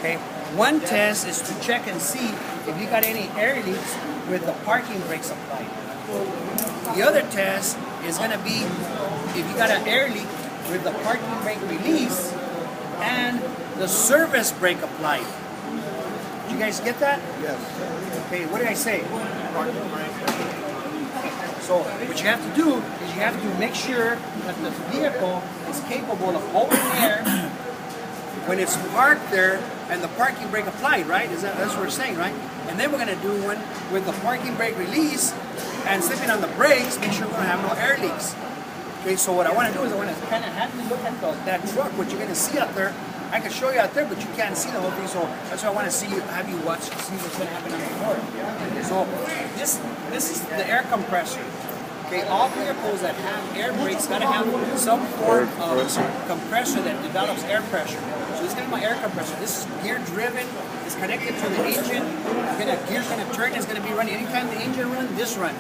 Okay, one test is to check and see if you got any air leaks with the parking brakes applied. The other test is going to be if you got an air leak with the parking brake release and the service brake applied. Did you guys get that? Yes. Okay, what did I say? Parking brake. So what you have to do is you have to make sure that the vehicle is capable of holding air when it's parked there and the parking brake applied, right? That's what we're saying, right? And then we're going to do one with the parking brake release and slipping on the brakes, make sure we don't have no air leaks. Okay, so what I want to do is I want to kind of have you look at that truck, what you're going to see out there. I can show you out there, but you can't see the whole thing, so that's why I want to see you, have you watch, see what's going to happen on the road. So this is the air compressor. Okay, all vehicles that have air brakes got to have some form of compressor that develops air pressure. So this is going to be my air compressor. This is gear driven. It's connected to the engine. Gear's going to turn. It's going to be running. Anytime the engine runs, this runs.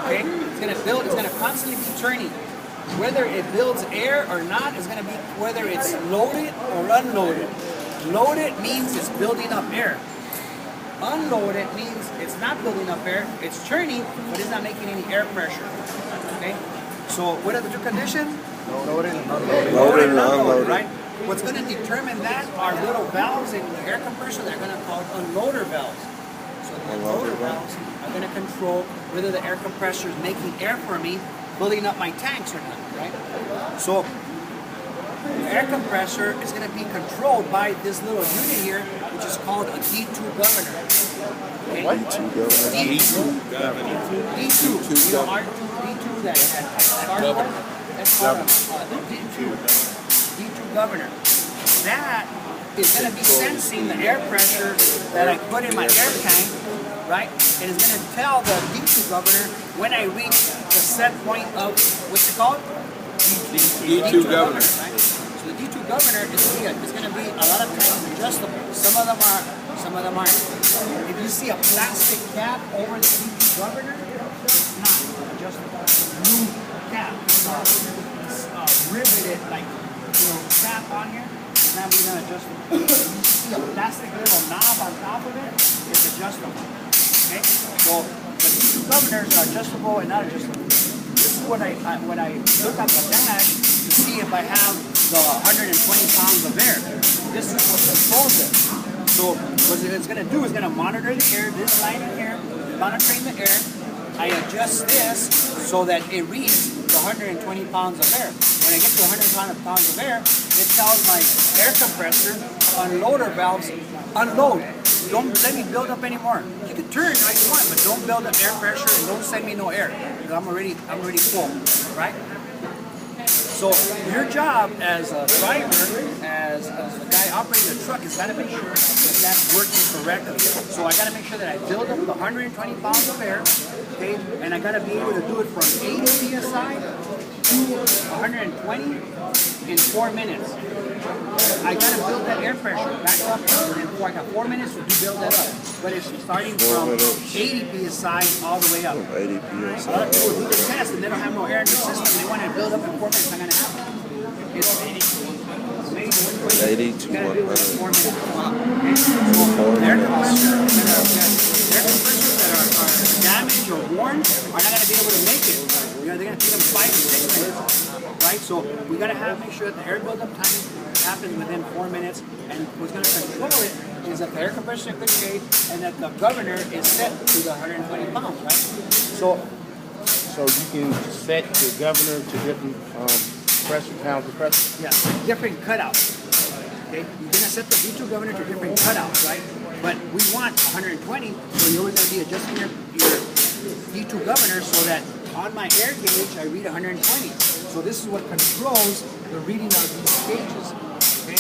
Okay, it's going to build. It's going to constantly be turning. Whether it builds air or not is going to be whether it's loaded or unloaded. Loaded means it's building up air. Unloaded means it's not building up air. It's turning, but it's not making any air pressure. Okay. So what are the two conditions? Loaded and unloaded. Loaded and unloaded, right? What's going to determine that are little valves in the air compressor that are going to call unloader valves. So the unloader valves are going to control whether the air compressor is making air for me, building up my tanks or not, right? So the air compressor is going to be controlled by this little unit here, which is called a D2 governor. Okay? What? D2 governor. D2. You know, R2, D2, that's called a D2 governor. That is going to be sensing the air pressure that I put in my air tank, right? And it's going to tell the D2 governor when I reach the set point of, what's it called? D2 governor. Right? So the D2 governor is going to be a lot of times adjustable. Some of them are, some of them aren't. If you see a plastic cap over the D2 governor, it's not adjustable. It's a new cap. It's riveted like, cap on here. It's not even adjustable. If you see a plastic little knob on top of it, it's adjustable. Okay? So the D2 governors are adjustable and not adjustable. This is when I look at the dash to see if I have the 120 pounds of air. This is what controls it. So what it's going to do is going to monitor the air, this line in here, monitoring the air. I adjust this so that it reads the 120 pounds of air. When I get to 120 pounds of air, it tells my air compressor unloader valves, unload. Don't let me build up anymore. You can turn how you want, but don't build up air pressure and don't send me no air. Because I'm already full, right? So your job as a driver, as a guy operating the truck, is got to make sure that that's working correctly. So I got to make sure that I build up the 120 pounds of air, okay? And I got to be able to do it from 80 psi to 120 in 4 minutes. I got to build that air pressure back up, and I got 4 minutes to build that up. But it's starting from 80 psi all the way up. 80 A lot of people do the test and they don't have no air in the system. They want to build up in 4 minutes. It's not going to happen. It's 80 to 100. 4 minutes. Okay. So air compressors that are damaged or worn are not going to be able to make it. They're going to take them 5 to 6 minutes. Right? So we got to make sure that the air buildup time happens within 4 minutes. And what's going to control it is that the air compressor is in good shape and that the governor is set to the 120 pounds, right? So you can set the governor to different pounds of pressure? Yeah, different cutouts. Okay? You're going to set the D2 governor to different cutouts, right? But we want 120, so you're always going to be adjusting your D2 governor so that on my air gauge I read 120. So this is what controls the reading of these gauges. Okay?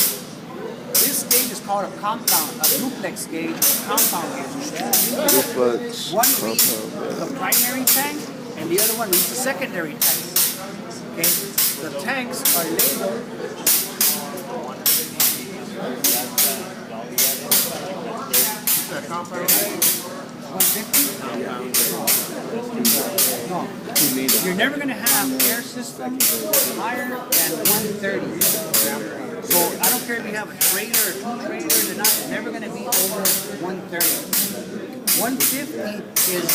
This gauge is called a compound, a duplex gauge, or compound gauge. Duplex. One reads the primary tank, and the other one reads the secondary tank. Okay? The tanks are labeled. That compound? 150? No. You're never going to have air systems higher than 130. So I don't care if you have a trailer or two trailers, they're never going to be over 130. 150 is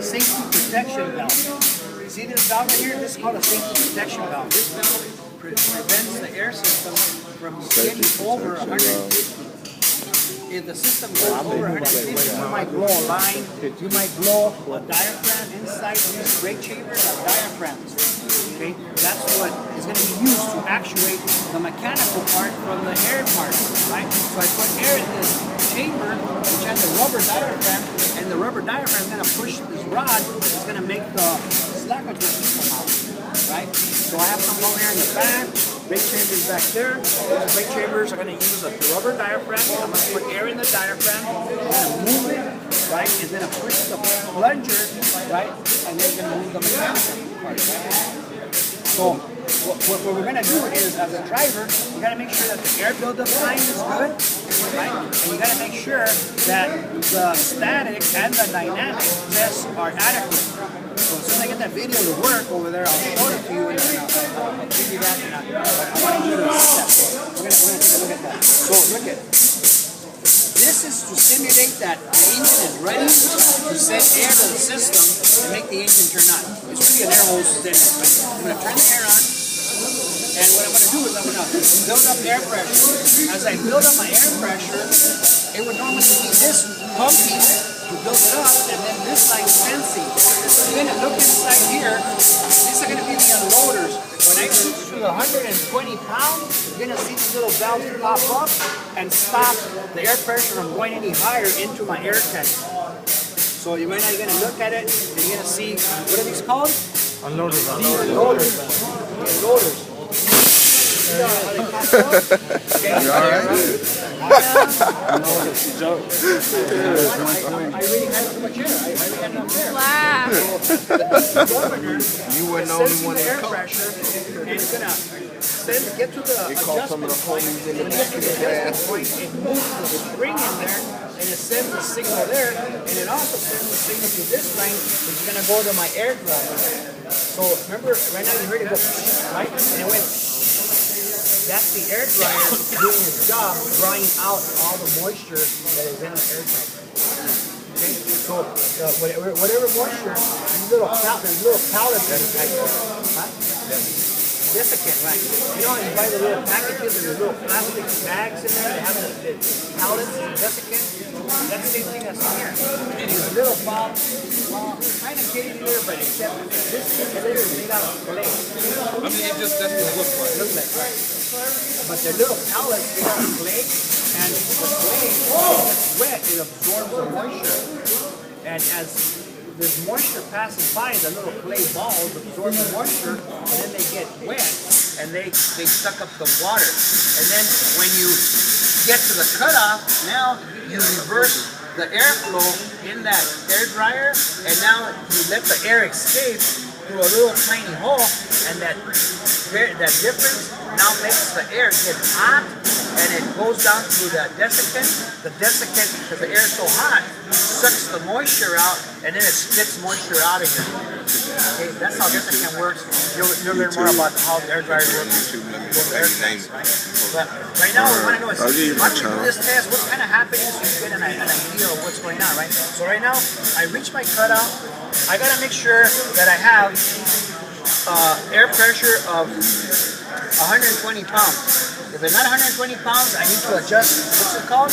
safety protection valve. See this valve right here? This is called a safety protection valve. This valve prevents the air system from getting over 150. If the system goes over 150, you might blow a line, you might blow a diaphragm inside these brake chambers are diaphragms. Okay, that's what is going to be used to actuate the mechanical part from the air part, right? So I put air in this chamber, which has a rubber diaphragm, and the rubber diaphragm is going to push this rod. It's going to make the slack adjustment come out, right? So I have some over here in the back. Brake chambers back there. Those brake chambers are going to use a rubber diaphragm. I'm going to put air in the diaphragm. I'm going to move it, right? It's going to push the plunger, right? And then it's going to move the mechanical part, right? So what we're going to do is, as a driver, you got to make sure that the air buildup time is good, right? And you got to make sure that the static and the dynamic tests are adequate. So as soon as I get that video to work over there, I'll show it to you and I'll give you that. And I want you to see that. So we're going to take a look at that. So look at this is to simulate that the engine is ready to send air to the system and make the engine turn on. It's really an air hose system. I'm going to turn the air on, and what I'm going to do is I'm going to build up air pressure. As I build up my air pressure, it would normally be this pumping to build it up, and then this line sensing. So you're going to look inside here. These are going to be the unloaders. When I reach to 120 pounds, you're going to see these little valves pop up and stop the air pressure from going any higher into my air tank. So right now you're going to look at it and you're going to see, what are these called? Unloaders. Unloaders. Unloaders. You alright? I really had too much air. I really had enough air. Wow. You weren't the only one The air that pressure, and it's gonna get to the caught some of the adjustment point. homies in the When you get to the back of adjustment point, it moves the spring in there, and it sends a signal there, and it also sends a signal to this line, which is gonna go to my air dryer. So remember, right now you heard it go, right? And it went. That's the air dryer doing its job, drying out all the moisture that is in the air tank. Okay, so whatever moisture, these little pallets inside there. Huh? Desiccant, right? You know how you buy the little packages and the little plastic bags in there that have the pallets and desiccant? That's the same thing that's in here. These little bombs, kind of getting there, but except this is made out of clay. I mean, it just doesn't look right. Look like, right? But they're little pellets made out of clay, and the clay, when it gets wet, it absorbs the moisture. And as there's moisture passing by, the little clay balls absorb the moisture, and then they get wet, and they suck up the water. And then when you get to the cutoff, now you reverse the airflow in that air dryer, and now you let the air escape through a little tiny hole, and that difference now makes the air get hot, and it goes down through that desiccant. The desiccant, because the air is so hot, sucks the moisture out, and then it spits moisture out of here. Okay, that's how desiccant works. You'll learn more about how the air dryer works. Air tanks, right? But right now, we want to know is, how do you do this test? What's kind of happening so you get an idea of what's going on, right? So right now, I reach my cutout. I gotta make sure that I have air pressure of 120 pounds. If it's not 120 pounds, I need to adjust, what's it called?